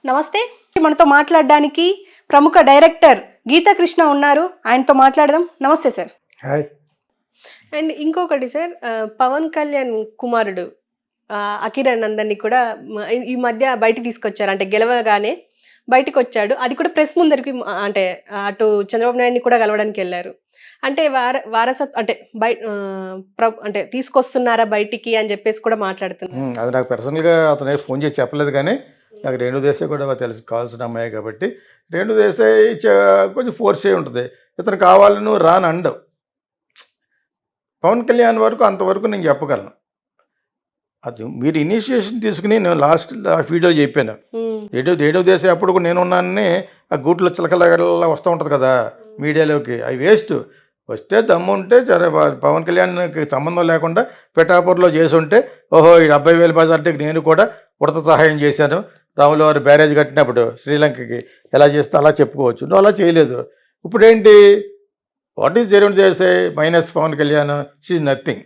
నమస్తే. మనతో మాట్లాడడానికి ప్రముఖ డైరెక్టర్ గీతా కృష్ణ ఉన్నారు. ఆయనతో మాట్లాడదాం. నమస్తే సార్. హాయ్. అండ్ ఇంకొకటి సార్, పవన్ కళ్యాణ్ కుమారుడు అకిరానందన్ని కూడా ఈ మధ్య బయటికి తీసుకొచ్చారు. అంటే గెలవగానే బయటకు వచ్చాడు. అది కూడా ప్రెస్ ముందరికి అంటే అటు చంద్రబాబు నాయుడిని కూడా కలవడానికి వెళ్ళారు. అంటే వారసత్ అంటే అంటే తీసుకొస్తున్నారా బయటికి అని చెప్పేసి కూడా మాట్లాడుతున్నారు. అది నాకు పర్సనల్గా అతను ఫోన్ చేసి చెప్పలేదు, కానీ నాకు రేణు దేశాయ్ కూడా తెలుసు, కావాల్సిన అమ్మాయి కాబట్టి. రేణు దేశాయ్ కొంచెం ఫోర్స్ అయి ఉంటుంది, ఇతను కావాలని రాని అండవు. పవన్ కళ్యాణ్ వరకు అంతవరకు నేను చెప్పగలను. అది మీరు ఇనిషియేషన్ తీసుకుని నేను లాస్ట్ వీడియో చెప్పాను. రేణు దేశాయ్ అప్పుడు కూడా నేనున్నానని ఆ గూట్లో చిలకలగడలా వస్తూ ఉంటుంది కదా మీడియాలోకి, అవి వేస్ట్. వస్తే దమ్ము ఉంటే సరే, పవన్ కళ్యాణ్కి సంబంధం లేకుండా పిఠాపూర్లో చేసి ఉంటే ఓహో ఈ 70,000 బడ్జెట్కి నేను కూడా ఉడత సహాయం చేశాను, రాముల వారు బ్యారేజ్ కట్టినప్పుడు శ్రీలంకకి ఎలా చేస్తే అలా చెప్పుకోవచ్చు. నువ్వు అలా చేయలేదు. ఇప్పుడేంటి, what is Renu Desai minus Pawan Kalyan? She's nothing.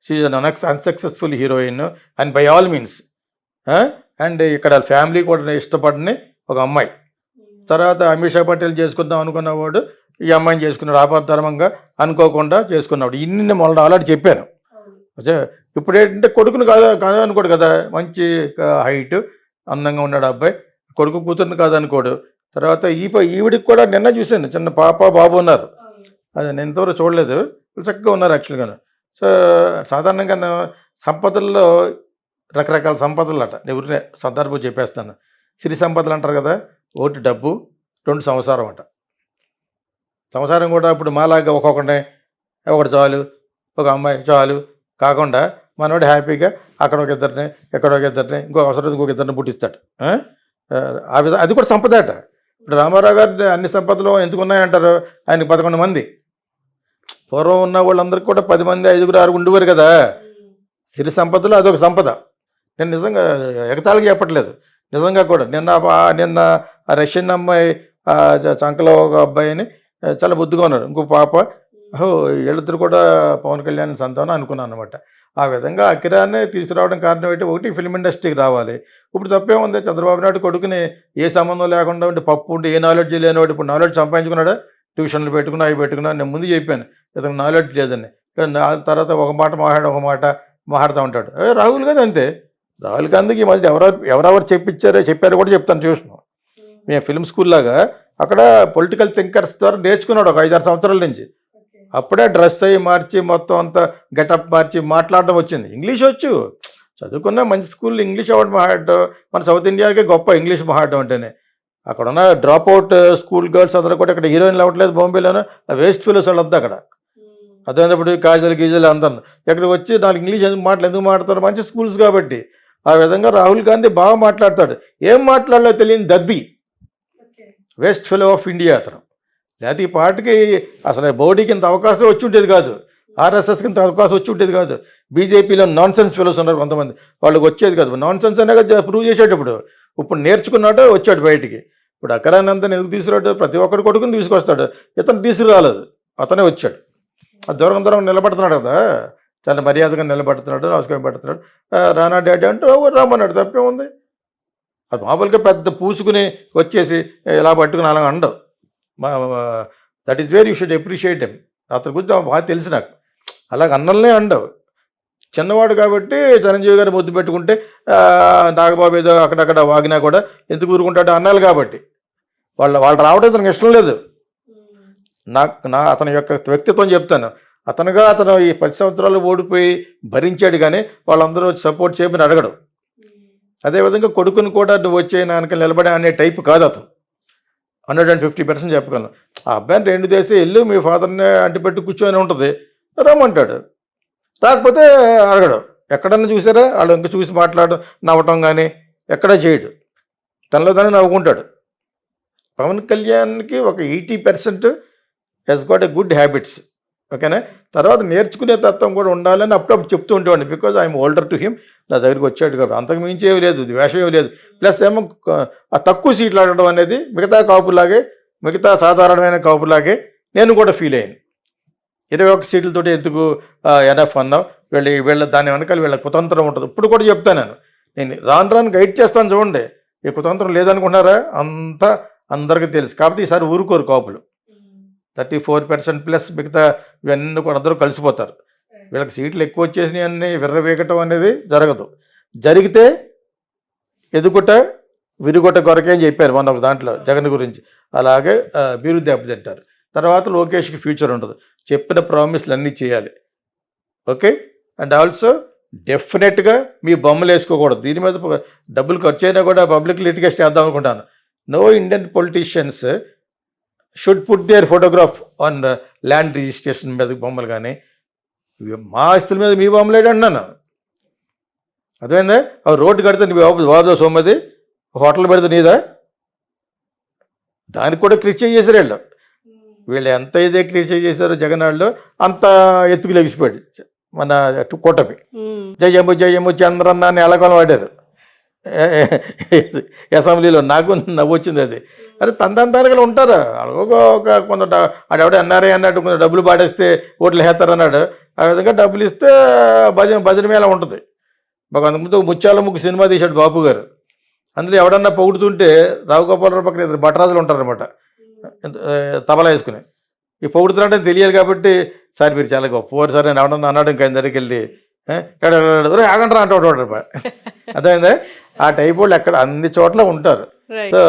She's unsuccessful heroine and by all means. And ఇక్కడ ఫ్యామిలీ కూడా ఇష్టపడని ఒక అమ్మాయి. తర్వాత అమిషా పటేల్ చేసుకుందాం అనుకున్నవాడు ఈ అమ్మాయిని చేసుకున్నాడు, ఆపద్ధర్మంగా అనుకోకుండా చేసుకున్నాడు. ఇన్ని మొన్న ఆల్రెడీ చెప్పాను. ఇప్పుడు ఏంటంటే కొడుకుని కాదు అనుకోడు కదా, మంచి హైట్ అందంగా ఉన్నాడు అబ్బాయి, కొడుకు కూతురుని కాదనుకోడు. తర్వాత ఈవిడికి కూడా నిన్న చూశాను, చిన్న పాప బాబు ఉన్నారు. అది నేను ఇంతవరకు చూడలేదు, చక్కగా ఉన్నారు యాక్చువల్గాను. సో సాధారణంగా సంపదల్లో రకరకాల సంపదలు అట, ఎవరినే సందర్భం చెప్పేస్తాను. సిరి సంపదలు అంటారు కదా, ఒకటి డబ్బు, 2 సంసారం అట. సంసారం కూడా ఇప్పుడు మాలాగా ఒకటి చాలు, ఒక అమ్మాయి చాలు కాకుండా మనోడు హ్యాపీగా అక్కడ ఒక ఇద్దరిని, ఎక్కడ ఒక ఇద్దరిని, అవసరం ఇంకొక ఇద్దరిని పుట్టిస్తాడు. ఆ విధంగా అది కూడా సంపద అట. ఇప్పుడు రామారావు గారి అన్ని సంపదలు ఎందుకు ఉన్నాయంటారు, ఆయనకి 11 మంది. పూర్వం ఉన్న వాళ్ళందరికీ కూడా 10 మంది, 5, 6 ఉండేవారు కదా. సిరి సంపదలు అదొక సంపద. నేను నిజంగా ఎగతాళిగా చెప్పట్లేదు, నిజంగా కూడా. నిన్న ఆ రష్యన్ అమ్మాయి చంకలో ఒక అబ్బాయిని చాలా బుద్ధిగా ఉన్నారు, ఇంకో పాప. వీళ్ళిద్దరు కూడా పవన్ కళ్యాణ్ సంతానం అనుకున్నాను అనమాట. ఆ విధంగా అకిరాన్ని తీసుకురావడం కారణం ఏంటి, ఒకటి ఫిల్మ్ ఇండస్ట్రీకి రావాలి. ఇప్పుడు తప్పేముంది, చంద్రబాబు నాయుడు కొడుకుని ఏ సంబంధం లేకుండా ఉండి పప్పు ఉండి ఏ నాలెడ్జ్ లేనివాడు ఇప్పుడు నాలెడ్జ్ సంపాదించుకున్నాడా, ట్యూషన్లు పెట్టుకున్నా అవి పెట్టుకున్నా. నేను ముందు చెప్పాను ఇతను నాలెడ్జ్ లేదని. తర్వాత ఒక మాట మాట్లాడుతూ ఉంటాడు. రాహుల్ గాంధీ అంతే. రాహుల్ గాంధీకి ఈ మధ్య ఎవరెవరు చెప్పారో కూడా చెప్తాను. ట్యూషన్ మేము ఫిల్మ్ స్కూల్ లాగా అక్కడ పొలిటికల్ థింకర్స్ ద్వారా నేర్చుకున్నాడు ఒక 5-6 సంవత్సరాల నుంచి. అప్పుడే డ్రెస్ అయ్యి మార్చి మొత్తం అంతా గెటప్ మార్చి మాట్లాడడం వచ్చింది. ఇంగ్లీష్ వచ్చు, చదువుకున్న మంచి స్కూల్లో ఇంగ్లీష్ అవార్డు మాట్లాడడం మన సౌత్ ఇండియాకే గొప్ప ఇంగ్లీష్ మాట్లాడడం అంటేనే. అక్కడ ఉన్న డ్రాప్ అవుట్ స్కూల్ గర్ల్స్ అందరూ కూడా ఇక్కడ హీరోయిన్లు అవ్వట్లేదు బాంబేలోనే, వేస్ట్ ఫీల్స్ వాళ్ళంతా అక్కడ. అదేనప్పుడు గీజలు అందరు ఇక్కడికి వచ్చి నాకు ఇంగ్లీష్ ఎందుకు మాట్లాడతారు, మంచి స్కూల్స్ కాబట్టి. ఆ విధంగా రాహుల్ గాంధీ బాగా మాట్లాడతాడు. ఏం మాట్లాడలో తెలియని దబ్బి, వేస్ట్ ఫెలో ఆఫ్ ఇండియా అతను. లేకపోతే ఈ పార్టీకి అసలు మోడీకి ఇంత అవకాశం వచ్చి ఉండేది కాదు, ఆర్ఎస్ఎస్కి ఇంత అవకాశం వచ్చి ఉండేది కాదు. బీజేపీలో నాన్ సెన్స్ ఫెలోస్ ఉన్నారు కొంతమంది, వాళ్ళకి వచ్చేది కాదు. నాన్ సెన్స్ అనేది ప్రూవ్ చేసేటప్పుడు ఇప్పుడు నేర్చుకున్నాడు, వచ్చాడు బయటికి. ఇప్పుడు అకరానందన్ ఎందుకు తీసుకురాడు, ప్రతి ఒక్కరి కొడుకుని తీసుకొస్తాడు, ఇతను తీసుకురాలేదు, అతనే వచ్చాడు. దూరం నిలబడుతున్నాడు కదా, చాలా మర్యాదగా నిలబడుతున్నాడు, నమస్కారం పెడుతున్నాడు. రానా డాడీ అంటే రామన్నాడు, తప్పే ఉంది. అది మామూలుగా పెద్ద పూసుకుని వచ్చేసి ఇలా పట్టుకుని అలా అండవు. That is where you should appreciate him. అతని గురించి బాగా తెలుసు నాకు. అలాగ అన్నల్నే అండవు. చిన్నవాడు కాబట్టి చిరంజీవి గారు ముద్దు పెట్టుకుంటే నాగబాబు ఏదో అక్కడక్కడ వాగినా కూడా ఎందుకు ఊరుకుంటాడు, అన్నాలు కాబట్టి. వాళ్ళు రావడం అతనికి ఇష్టం లేదు. అతని యొక్క వ్యక్తిత్వం చెప్తాను. అతను ఈ 10 సంవత్సరాలు ఓడిపోయి భరించాడు, కానీ వాళ్ళందరూ వచ్చి సపోర్ట్ చేయమని అడగడు. అదేవిధంగా కొడుకుని కూడా నువ్వు వచ్చే నాన్నకి నిలబడే అనే టైప్ కాదు అతను. 150% చెప్పగలను. ఆ అబ్బాయిని రేణు దేశాయ్ వెళ్ళి మీ ఫాదర్ని అంటిపెట్టి కూర్చొని ఉంటుంది, రమ్మంటాడు. రాకపోతే అడగడు. ఎక్కడన్నా చూసారా వాళ్ళు ఇంకా చూసి మాట్లాడడం, నవ్వటం కానీ ఎక్కడా చేయడు. తనలో తనే నవ్వుకుంటాడు. పవన్ కళ్యాణ్కి ఒక 80% he's got a good habits. ఓకేనా. తర్వాత నేర్చుకునే తత్వం కూడా ఉండాలని అప్పుడప్పుడు చెప్తూ ఉండేవాడిని. Because I'm older to him. నా దగ్గరికి వచ్చాడు కాబట్టి అంతకు మించి ఏమి లేదు, ద్వేషం ఏమి లేదు. ప్లస్ ఏమో ఆ తక్కువ సీట్లు ఆడడం అనేది మిగతా సాధారణమైన కాపులాగే నేను కూడా ఫీల్ అయ్యాను. 21 సీట్లతోటి ఎందుకు ఎనఫ్ అన్నావు, వీళ్ళ దాని వెనకాల వీళ్ళకి కుతంత్రం ఉంటుంది. ఇప్పుడు కూడా చెప్తాను నేను రాను గైడ్ చేస్తాను చూడండి. ఈ కుతంత్రం లేదనుకుంటున్నారా? అంతా అందరికీ తెలుసు. కాబట్టి ఈసారి ఊరుకోరు కాపులు. 34% ప్లస్ మిగతా ఇవన్నీ కూడా అందరూ కలిసిపోతారు. వీళ్ళకి సీట్లు ఎక్కువ వచ్చేసినాయి అన్నీ విర్రవీగటం అనేది జరగదు. జరిగితే ఎదుగుట విరుగుట కొరకే అని చెప్పారు మొన్న ఒక దాంట్లో జగన్ గురించి. అలాగే మీరు దెబ్బతింటారు. తర్వాత లోకేష్కి ఫ్యూచర్ ఉండదు. చెప్పిన ప్రామిస్లు అన్నీ చేయాలి. ఓకే. అండ్ ఆల్సో డెఫినెట్గా మీ బొమ్మలు వేసుకోకూడదు. దీని మీద డబ్బులు ఖర్చు అయినా కూడా పబ్లిక్ లిటిగేషన్ చేద్దాం అనుకుంటాను. No Indian politicians should put their photograph on land registration మీద బొమ్మలు కానీ మా ఆస్తుల మీద మీ బొమ్మలు ఏంటి అన్నాను. అదేందా రోడ్డు కడితే నీ వాదో సొమ్మది, హోటల్ పెడితే నీదా? దానికి కూడా క్రిటిసైజ్ చేశారు వీళ్ళు. వీళ్ళు ఎంత ఇదే క్రిటిసైజ్ చేశారో జగన్ వాళ్ళు అంత ఎత్తుకు లెగిసిపోయాడు మన కూటమి. జయము జయము చంద్రన్న అని ఎలకొలం వాడారు అసెంబ్లీలో. నాకు నవ్వు వచ్చింది అది. అరే తందానికి ఉంటారు ఒక కొంత ఆడెవడ ఎన్ఆర్ఐ అన్నట్టు కొంచెం డబ్బులు పాడేస్తే ఓట్లు వేస్తారన్నాడు. ఆ విధంగా డబ్బులు ఇస్తే భజన మేళ ఉంటుంది. మాకు అంతకుముందు ముత్యాల ముగ్గు సినిమా తీశాడు బాబు గారు. అందులో ఎవడన్నా పొగుడుతుంటే రావు గోపాలరావు పక్కన ఇద్దరు భట్టరాజులు ఉంటారనమాట తబలా వేసుకుని. ఈ పొగుడుతున్నాడంటే తెలియాలి కాబట్టి సార్ మీరు చాలా గొప్పవారు సార్ నేను ఎవడన్నా అన్నాడు. ఇంకా ఆయన దగ్గరికి వెళ్ళి ఆగంటారా అంటాడు. అదేందా ఆ టైప్ వాళ్ళు ఎక్కడ అన్ని చోట్ల ఉంటారు. సో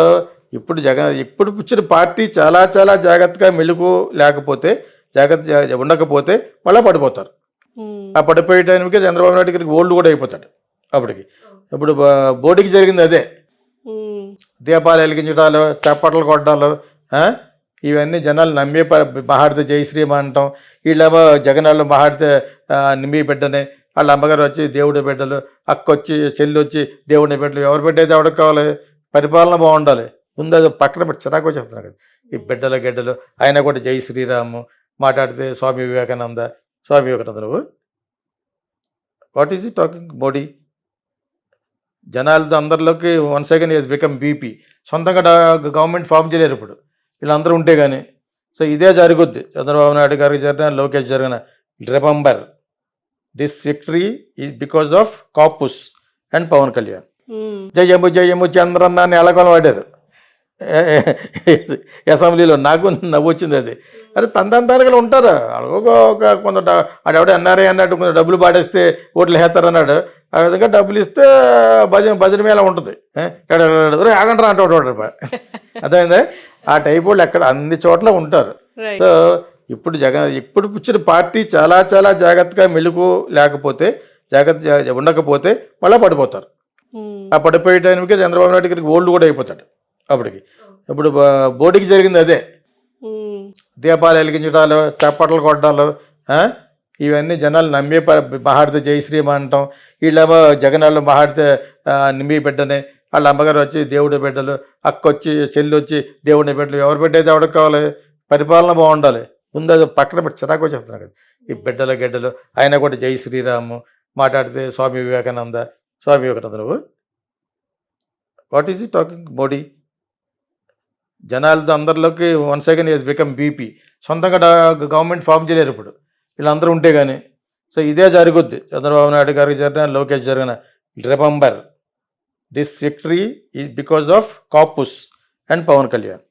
ఇప్పుడు ఇప్పుడు వచ్చిన పార్టీ చాలా చాలా జాగ్రత్తగా మెలుగు లేకపోతే జాగ్రత్త ఉండకపోతే మళ్ళీ పడిపోతారు. ఆ పడిపోయే టైంకి చంద్రబాబు నాయుడు గారికి ఓల్డ్ కూడా అయిపోతాడు అప్పటికి. ఇప్పుడు బోర్డుకి జరిగింది అదే. దీపాలు వెలిగించడాలు, చప్పట్లు కొట్టడాలు, ఇవన్నీ జనాలు నమ్మే మహాడితే జయశ్రీమ అంటాం. వీళ్ళేమో జగనాళ్ళు మహాడితే నిమ్మి బిడ్డని, వాళ్ళ అమ్మగారు వచ్చి దేవుడి బిడ్డలు, అక్క వచ్చి చెల్లి వచ్చి దేవుడి బిడ్డలు. ఎవరు బిడ్డ ఎవరికి కావాలి? పరిపాలన బాగుండాలి. ముందు అది పక్కన పెట్టి చిరాకు చెప్తున్నారు కదా ఈ బిడ్డలు గడ్డలు. ఆయన కూడా జై శ్రీరాము మాట్లాడితే స్వామి వివేకానంద. స్వామి వివేకానంద నువ్వు what is he talking Modi? జనాలతో అందరిలోకి once again is become BP. సొంతంగా గవర్నమెంట్ ఫామ్ చేయలేరు ఇప్పుడు వీళ్ళందరూ ఉంటే కానీ. సో ఇదే జరుగుద్ది చంద్రబాబు నాయుడు గారికి జరిగిన, లోకేష్ జరిగిన. Remember this victory is because of Kapus and Pawan Kalyan. జయము జయము చంద్రన్న అని ఎలకొలం వాడారు అసెంబ్లీలో. నాకు నవ్వు వచ్చింది అది. అరే తందానికి ఉంటారు ఒక కొంత ఆడెవడ ఎన్ఆర్ఐ అన్నట్టు కొంచెం డబ్బులు పాడేస్తే ఓట్లు వేస్తారన్నాడు. ఆ విధంగా డబ్బులు ఇస్తే భజన మేళ ఉంటుంది. ఆగంటారా అంటాడు. అదేందా ఆ టైప్ వాళ్ళు ఎక్కడ అన్ని చోట్ల ఉంటారు. సో ఇప్పుడు ఇప్పుడు వచ్చిన పార్టీ చాలా చాలా జాగ్రత్తగా మెలుగు లేకపోతే జాగ్రత్త ఉండకపోతే మళ్ళీ పడిపోతారు. ఆ పడిపోయే టైంకి చంద్రబాబు నాయుడు గారికి ఓల్డ్ కూడా అయిపోతాడు అప్పటికి. ఇప్పుడు బోర్డుకి జరిగింది అదే. దీపాలు వెలిగించడాలు, చప్పట్లు కొట్టడాలు, ఇవన్నీ జనాలు నమ్మే మహాడితే జయశ్రీమ అంటాం. వీళ్ళేమో జగనాళ్ళు మహాడితే నిమ్మి బిడ్డని, వాళ్ళ అమ్మగారు వచ్చి దేవుడి బిడ్డలు, అక్క వచ్చి చెల్లి వచ్చి దేవుడి బిడ్డలు. ఎవరు బిడ్డ అయితే ఎవరికి కావాలి? పరిపాలన బాగుండాలి. ముందు అది పక్కన పెట్టి చిరాకు చెప్తున్నారు కదా ఈ బిడ్డల గడ్డలు. ఆయన కూడా జై శ్రీరాము మాట్లాడితే స్వామి వివేకానంద. స్వామి వివేకానంద నువ్వు what is he talking Modi? జనాలతో అందరిలోకి once again is become BP. సొంతంగా గవర్నమెంట్ ఫామ్ చేయలేరు ఇప్పుడు వీళ్ళందరూ ఉంటే కానీ. సో ఇదే జరుగుద్ది చంద్రబాబు నాయుడు గారికి జరిగిన, లోకేష్ జరిగిన. Remember this victory is because of Kapus and Pawan Kalyan.